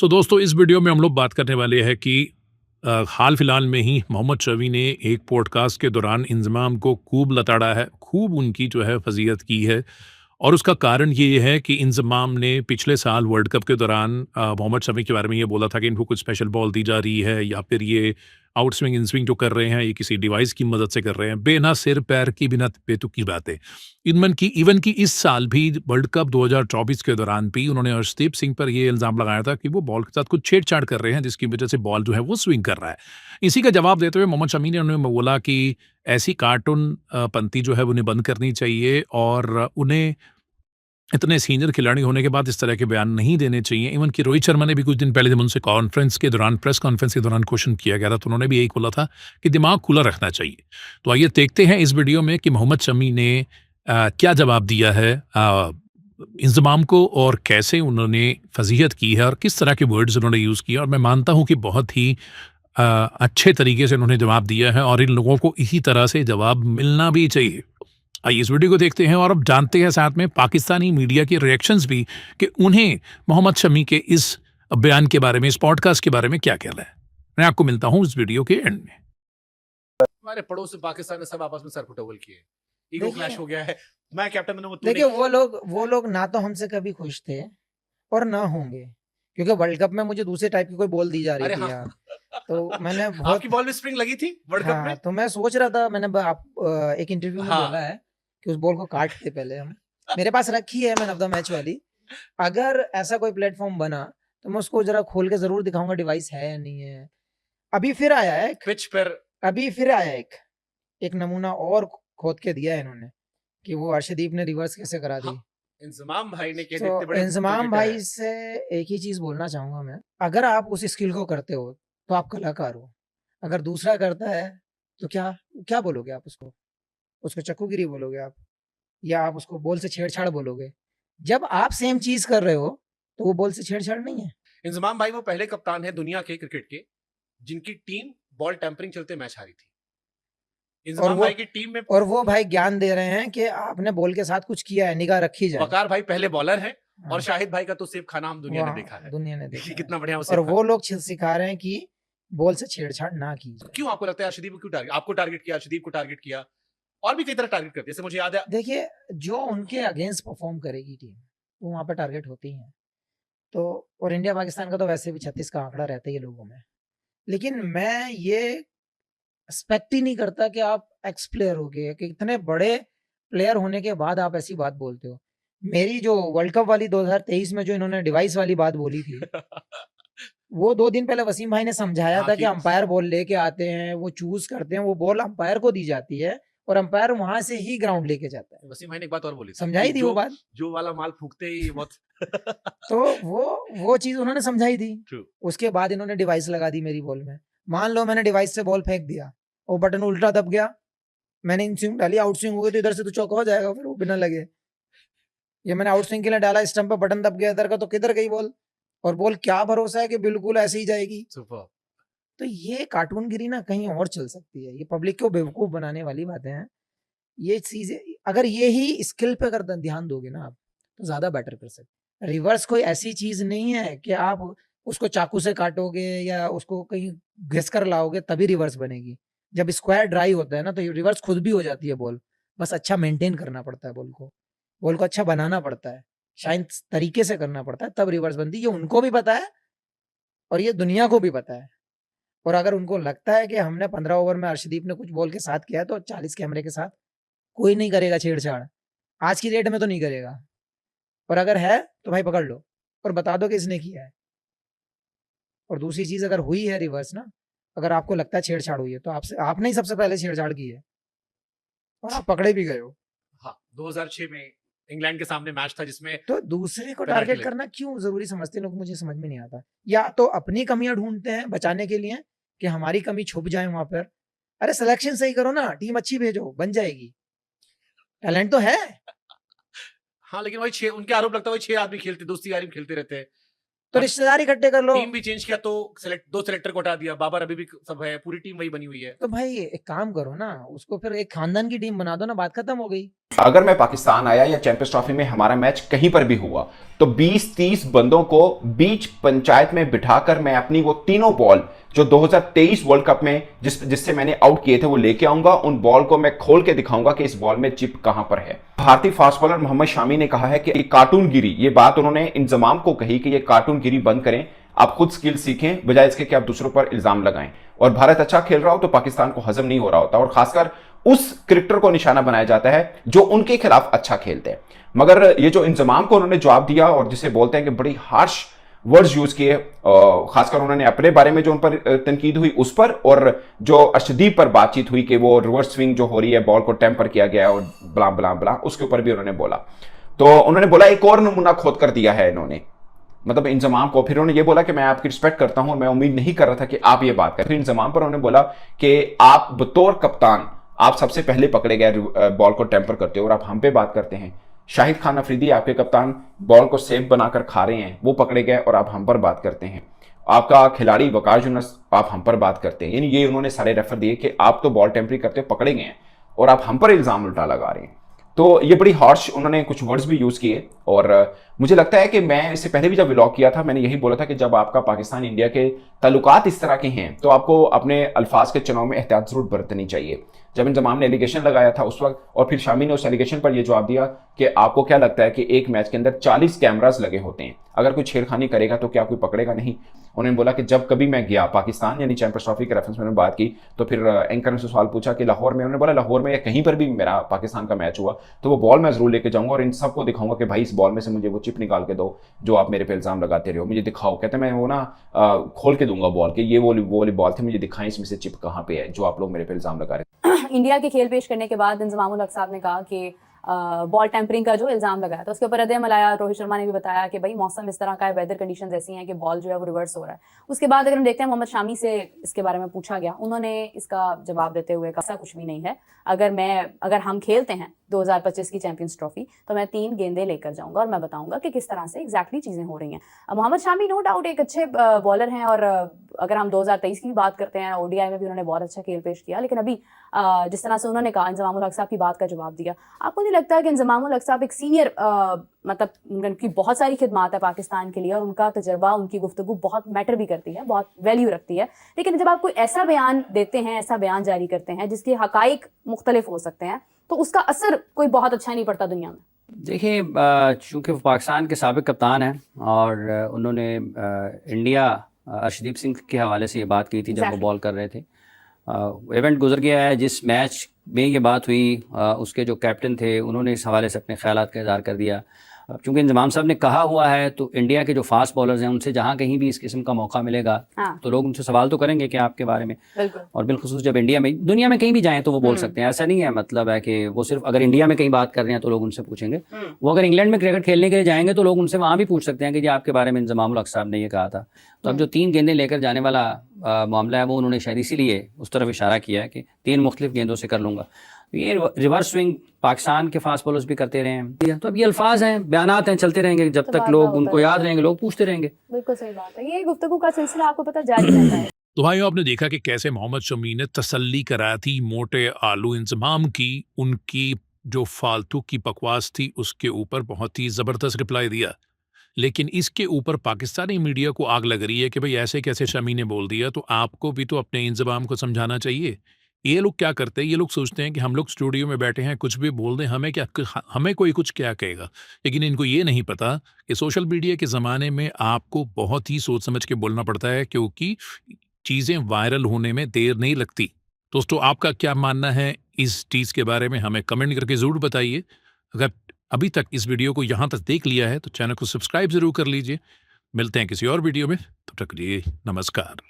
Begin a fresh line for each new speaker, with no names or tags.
दोस्तों इस वीडियो में हम लोग बात करने वाले हैं कि हाल फिलहाल में ही मोहम्मद शमी ने एक पॉडकास्ट के दौरान इंजमाम को खूब लताड़ा है, खूब उनकी जो है फजीहत की है। और उसका कारण ये है कि इंजमाम ने पिछले साल वर्ल्ड कप के दौरान मोहम्मद शमी के बारे में ये बोला था कि इनको कुछ स्पेशल बॉल दी जा रही है या फिर ये आउट स्विंग इन स्विंग जो कर रहे हैं ये किसी डिवाइस की मदद से कर रहे हैं, बेना सिर पैर की बिना बेतुकी बातें। इवन की इस साल भी वर्ल्ड कप 2024 के दौरान भी उन्होंने अर्शदीप सिंह पर ये इल्ज़ाम लगाया था कि वो बॉल के साथ कुछ छेड़छाड़ कर रहे हैं जिसकी वजह से बॉल जो है वो स्विंग कर रहा है। इसी का जवाब देते हुए मोहम्मद शमी ने उन्हें बोला कि ऐसी कार्टून पंती जो है उन्हें बंद करनी चाहिए और उन्हें इतने सीनियर खिलाड़ी होने के बाद इस तरह के बयान नहीं देने चाहिए। इवन कि रोहित शर्मा ने भी कुछ दिन पहले जब उनसे प्रेस कॉन्फ्रेंस के दौरान क्वेश्चन किया गया था तो उन्होंने भी यही बोला था कि दिमाग खुला रखना चाहिए। तो आइए देखते हैं इस वीडियो में कि मोहम्मद शमी ने क्या जवाब दिया है इंजमाम को और कैसे उन्होंने फजीहत की है और किस तरह के वर्ड्स उन्होंने यूज़ किया। और मैं मानता हूँ कि बहुत ही अच्छे तरीके से उन्होंने जवाब दिया है और इन लोगों को इसी तरह से जवाब मिलना भी चाहिए। आइए इस वीडियो को देखते हैं और अब जानते हैं साथ में पाकिस्तानी मीडिया के रिएक्शंस भी कि उन्हें मोहम्मद शमी के इस बयान के बारे में, इस पॉडकास्ट के बारे में क्या कहना है। मैं आपको मिलता हूं इस वीडियो के एंड में।
हमारे पड़ोस में पाकिस्तान ने सब आपस में सर फुटबॉल किए, ईगो क्लैश हो गया है। मैं कैप्टन बनूंगा, तू
देखिए वो लोग ना तो हमसे कभी खुश थे और ना होंगे, क्योंकि वर्ल्ड कप में मुझे दूसरे टाइप की कोई बॉल दी जा रही थी यार। तो मैंने बहुत
आपकी बॉल में स्प्रिंग लगी थी वर्ल्ड कप में।
तो मैं सोच रहा था, मैंने एक इंटरव्यू में बोला है कि उस बॉल को काटते पहले हम। मेरे पास रखी है मैन ऑफ द मैच वाली। अगर ऐसा कोई प्लेटफॉर्म बना तो मैं उसको जरा खोल के जरूर दिखाऊंगा डिवाइस है या नहीं है। अभी फिर आया है
पिच पर,
अभी फिर आया एक नमूना और खोद के दिया है इन्होंने कि वो अर्शदीप ने रिवर्स कैसे करा दी।
इंजमाम भाई ने
तो इंजमाम भाई से एक ही चीज बोलना चाहूंगा मैं, अगर आप उस स्किल को करते हो तो आप कलाकार हो। अगर दूसरा करता है तो क्या बोलोगे आप उसको चक्कूगिरी बोलोगे आप, या आप उसको बॉल से छेड़छाड़ बोलोगे। जब आप सेम चीज कर रहे हो तो वो बॉल से छेड़छाड़ नहीं है।
इंजमाम भाई वो पहले कप्तान है दुनिया के क्रिकेट के जिनकी टीम बॉल टेम्परिंग चलते मैच हारी थी। इंजमाम भाई की टीम में,
और वो भाई ज्ञान दे रहे हैं कि आपने बॉल के साथ कुछ किया है, निगाह रखी जाए।
वकार भाई पहले बॉलर है और शाहिद भाई का तो सेब खाना हम दुनिया ने देखा है, कितना बढ़िया।
और वो लोग सिखा रहे हैं कि बॉल से छेड़छाड़ ना की जाए।
क्यों आपको लगता है अर्शदीप को क्यों टारगेट, आपको टारगेट किया, अर्शदीप को टारगेट किया, और भी कई तरह टारगेट करती है। जैसे मुझे याद है,
देखिए जो उनके अगेंस्ट परफॉर्म करेगी टीम वो वहां पर टारगेट होती है। तो और इंडिया पाकिस्तान का तो वैसे भी 36 का आंकड़ा रहता ही है लोगों में। लेकिन मैं ये एक्सपेक्ट ही नहीं करता कि आप एक्स प्लेयर हो गए, कि इतने बड़े प्लेयर होने के बाद आप ऐसी बात बोलते हो। मेरी जो वर्ल्ड कप वाली 2023 में जो इन्होंने डिवाइस वाली बात बोली थी वो 2 दिन पहले वसीम भाई ने समझाया था कि अंपायर बॉल लेके आते हैं, वो चूज करते हैं, वो बॉल अंपायर को दी जाती है और अंपायर वहां से ही ग्राउंड लेके जाता है।
वसीम भाई ने एक बात और बोली,
समझाई थी वो बात,
जो वाला माल फूकते ही बहुत
तो वो चीज उन्होंने समझाई थी। उसके बाद इन्होंने डिवाइस लगा दी मेरी बॉल में। मान लो मैंने डिवाइस से बॉल फेंक दिया, वो बटन उल्टा दब गया, मैंने इन स्विंग डाली, आउट स्विंग हो गई तो इधर से तो चौका हो जाएगा फिर वो बिना लगे। ये मैंने आउट स्विंग के लिए डाला, स्टंप पे बटन दब गया इधर का, तो किधर गई बॉल, और बॉल क्या भरोसा है कि बिल्कुल ऐसे ही जाएगी। तो ये कार्टूनगिरी ना कहीं और चल सकती है, ये पब्लिक को बेवकूफ बनाने वाली बातें हैं। ये चीजें अगर ये ही स्किल पे अगर ध्यान दोगे ना आप तो ज्यादा बेटर कर सकते। रिवर्स कोई ऐसी चीज नहीं है कि आप उसको चाकू से काटोगे या उसको कहीं घिस कर लाओगे तभी रिवर्स बनेगी। जब स्क्वायर ड्राई होता है ना तो रिवर्स खुद भी हो जाती है बॉल। बस अच्छा मेंटेन करना पड़ता है बॉल को अच्छा बनाना पड़ता है, शायद तरीके से करना पड़ता है, तब रिवर्स बनती है। ये उनको भी पता है और ये दुनिया को भी पता है। और अगर उनको लगता है कि हमने 15 ओवर में अर्शदीप ने कुछ बॉल के साथ किया तो 40 कैमरे के साथ कोई नहीं करेगा छेड़छाड़, आज की डेट में तो नहीं करेगा। और अगर है तो भाई पकड़ लो और बता दो कि इसने किया है। और दूसरी चीज, अगर हुई है रिवर्स ना, अगर आपको लगता है छेड़छाड़ हुई है तो आपने ही सबसे पहले छेड़छाड़ की है और आप पकड़े भी गए हो।
हाँ, 2006 में इंग्लैंड के सामने मैच था जिसमें,
तो दूसरे को टारगेट करना क्यों जरूरी समझते हैं लोग, मुझे समझ में नहीं आता। या तो अपनी कमियां ढूंढते हैं बचाने के लिए कि हमारी कमी छुप जाए वहां पर। अरे सिलेक्शन सही करो ना, टीम अच्छी भेजो, बन जाएगी, टैलेंट तो है।
हाँ, लेकिन वही उनके आरोप लगता है वही 6 आदमी खेलते, दोस्ती यारी खेलते रहते हैं।
तो रिश्तेदार इकट्ठे कर लो।
टीम भी चेंज किया तो 2 सेलेक्टर को हटा दिया, बाबर अभी भी सब है, पूरी टीम वही बनी हुई है।
तो भाई एक काम करो ना, उसको फिर एक खानदान की टीम बना दो ना, बात खत्म हो गई।
अगर मैं पाकिस्तान आया या चैंपियंस ट्रॉफी में हमारा मैच कहीं पर भी हुआ तो 20-30 बंदों को बीच पंचायत में बिठाकर मैं अपनी वो तीनों बॉल जो 2023 वर्ल्ड कप में जिससे मैंने आउट किए थे वो लेके आऊंगा। उन बॉल को मैं खोल के दिखाऊंगा कि इस बॉल में चिप कहां पर है। भारतीय फास्ट बॉलर मोहम्मद शामी ने कहा है कि ये कार्टूनगिरी, ये बात उन्होंने इंजमाम को कही कि ये कार्टूनगिरी बंद करें, आप खुद स्किल सीखें बजाय इसके कि आप दूसरों पर इल्जाम लगाएं। और भारत अच्छा खेल रहा हो तो पाकिस्तान को हजम नहीं हो रहा होता, और खासकर उस क्रिकेटर को निशाना बनाया जाता है जो उनके खिलाफ अच्छा खेलते हैं। मगर ये जो इंजमाम को उन्होंने जवाब दिया और जिसे बोलते हैं कि बड़ी हार्श वर्ड्स यूज किए, खासकर उन्होंने अपने बारे में जो उन पर तनकीद हुई उस पर, और जो अर्शदीप पर बातचीत हुई कि वो रिवर्स स्विंग जो हो रही है, बॉल को टेम्पर किया गया और बला बला बला, उसके ऊपर भी उन्होंने बोला। तो उन्होंने बोला एक और नमूना खोद कर दिया है इन्होंने, मतलब इंजमाम को। फिर उन्होंने ये बोला कि मैं आपकी रिस्पेक्ट करता हूं और मैं उम्मीद नहीं कर रहा था कि आप ये बात करें। फिर इंजमाम पर उन्होंने बोला कि आप बतौर कप्तान आप सबसे पहले पकड़े गए बॉल को टेम्पर करते हो और आप हम पे बात करते हैं। शाहिद खान अफरीदी आपके कप्तान बॉल को सेफ बनाकर खा रहे हैं, वो पकड़े गए और आप हम पर बात करते हैं। आपका खिलाड़ी वकार यूनुस, आप हम पर बात करते हैं। यानी ये उन्होंने सारे रेफर दिए कि आप तो बॉल टेम्परिंग करते हो, पकड़े गए हैं और आप हम पर इल्जाम उल्टा लगा रहे हैं। तो ये बड़ी हार्श उन्होंने कुछ वर्ड्स भी यूज किए। और मुझे लगता है कि मैं इससे पहले भी जब व्लॉग किया था मैंने यही बोला था कि जब आपका पाकिस्तान इंडिया के ताल्लुकात इस तरह के हैं तो आपको अपने अल्फाज के चुनाव में एहतियात जरूर बरतनी चाहिए। जब इंजमाम ने एलिगेशन लगाया था उस वक्त, और फिर शामी ने उस एलिगेशन पर यह जवाब दिया कि आपको क्या लगता है कि एक मैच के अंदर 40 कैमरास लगे होते हैं, अगर कोई छेड़खानी करेगा तो क्या कोई पकड़ेगा नहीं। उन्होंने बोला कि जब कभी मैं गया पाकिस्तान यानी चैंपियंस ट्रॉफी के रेफरेंस में बात की तो फिर एंकर ने सवाल पूछा कि लाहौर में, उन्होंने बोला लाहौर में या कहीं पर भी मेरा पाकिस्तान का मैच हुआ तो वो बॉल मैं जरूर लेके जाऊंगा और इन सबको दिखाऊंगा कि भाई इस बॉल में से मुझे वो चिप निकाल के दो जो आप मेरे पे इल्जाम लगाते रहे हो, मुझे दिखाओ। कहते मैं वो ना खोल के दूंगा बॉल के, ये वो वाली बॉल थी, मुझे दिखाएं इसमें से चिप कहाँ पे है जो आप लोग मेरे पे इल्जाम लगा रहे हैं।
इंडिया के खेल पेश करने के बाद इंजमाम उल हक साहब ने कहा कि बॉल टेम्परिंग का जो इल्जाम लगाया तो उसके ऊपर रद्द-ए-अमल आया। रोहित शर्मा ने भी बताया कि भाई मौसम इस तरह का है, वेदर कंडीशंस ऐसी हैं कि बॉल जो है वो रिवर्स हो रहा है। उसके बाद अगर हम देखते हैं मोहम्मद शामी से इसके बारे में पूछा गया, उन्होंने इसका जवाब देते हुए कहा ऐसा कुछ भी नहीं है, अगर हम खेलते हैं 2025 की चैंपियंस ट्रॉफी तो मैं 3 गेंदें लेकर जाऊंगा और मैं बताऊंगा कि किस तरह से एग्जैक्टली चीजें हो रही हैं। मोहम्मद शामी नो डाउट एक अच्छे बॉलर हैं और अगर हम 2023 की बात करते हैं ओडीआई में भी उन्होंने बहुत अच्छा खेल पेश किया, लेकिन अभी जिस तरह से उन्होंने कहा इंजमाम उल हक साहब की बात का जवाब दिया, आपको नहीं लगता कि इंजमाम उल हक साहब एक सीनियर मतलब उनकी बहुत सारी खिदमात है पाकिस्तान के लिए और उनका तजर्बा, उनकी गुफ्तगू बहुत मैटर भी करती है, बहुत वैल्यू रखती है, लेकिन जब आप कोई ऐसा बयान देते हैं, ऐसा बयान जारी करते हैं जिसके हकाइक मुख्तलिफ हो सकते हैं तो उसका असर कोई बहुत अच्छा नहीं पड़ता दुनिया में।
देखिए, चूँकि वो पाकिस्तान के साबिक कप्तान हैं और उन्होंने इंडिया अर्शदीप सिंह के हवाले से ये बात की थी जब वो बॉल कर रहे थे। इवेंट गुजर गया है, जिस मैच में ये बात हुई उसके जो कैप्टन थे उन्होंने इस हवाले से अपने ख्यालात का इज़हार कर दिया। चूँकि इंजमाम साहब ने कहा हुआ है तो इंडिया के जो फास्ट बॉलर्स हैं उनसे जहाँ कहीं भी इस किस्म का मौका मिलेगा तो लोग उनसे सवाल तो करेंगे कि आपके बारे में। और बिलखुसूस जब इंडिया में, दुनिया में कहीं भी जाएं तो वो बोल सकते हैं, ऐसा नहीं है मतलब है कि वो सिर्फ अगर इंडिया में कहीं बात कर रहे हैं तो लोग उनसे पूछेंगे। वो अगर इंग्लैंड में क्रिकेट खेलने के लिए जाएंगे तो लोग उनसे वहाँ भी पूछ सकते हैं कि जी आपके बारे में इंजमाम उल हक साहब ने ये कहा था। तो अब जो 3 गेंदें लेकर जाने वाला मामला है वो उन्होंने शायद इसीलिए उस तरफ इशारा किया है कि 3 मुख्तलिफ गेंदों से कर लूँगा। ये रिवर्स स्विंग पाकिस्तान के फास्ट बॉलर्स भी करते रहे हैं। तो अब ये अल्फाज हैं, बयानात हैं, चलते रहेंगे जब तक लोग उनको याद रहेंगे, लोग पूछते रहेंगे।
बिल्कुल सही बात है, ये गुफ्तगू का सिलसिला आपको पता जारी रहता है।
तो भाइयों, आपने देखा कि कैसे मोहम्मद शमी ने तसल्ली कराई थी मोटे आलू इंजमाम की, उनकी जो फालतू की बकवास थी उसके ऊपर बहुत ही ज़बरदस्त रिप्लाई दिया। लेकिन इसके ऊपर पाकिस्तानी मीडिया को आग लग रही है कि भाई ऐसे कैसे शमी ने बोल दिया, तो आपको भी तो अपने इंजमाम को समझाना चाहिए। ये लोग क्या करते हैं, ये लोग सोचते हैं कि हम लोग स्टूडियो में बैठे हैं, कुछ भी बोल दें, हमें कोई कुछ क्या कहेगा। लेकिन इनको ये नहीं पता कि सोशल मीडिया के ज़माने में आपको बहुत ही सोच समझ के बोलना पड़ता है, क्योंकि चीज़ें वायरल होने में देर नहीं लगती। दोस्तों, आपका क्या मानना है इस चीज़ के बारे में, हमें कमेंट करके ज़रूर बताइए। अगर अभी तक इस वीडियो को यहाँ तक देख लिया है तो चैनल को सब्सक्राइब ज़रूर कर लीजिए। मिलते हैं किसी और वीडियो में, तब तक के लिए नमस्कार।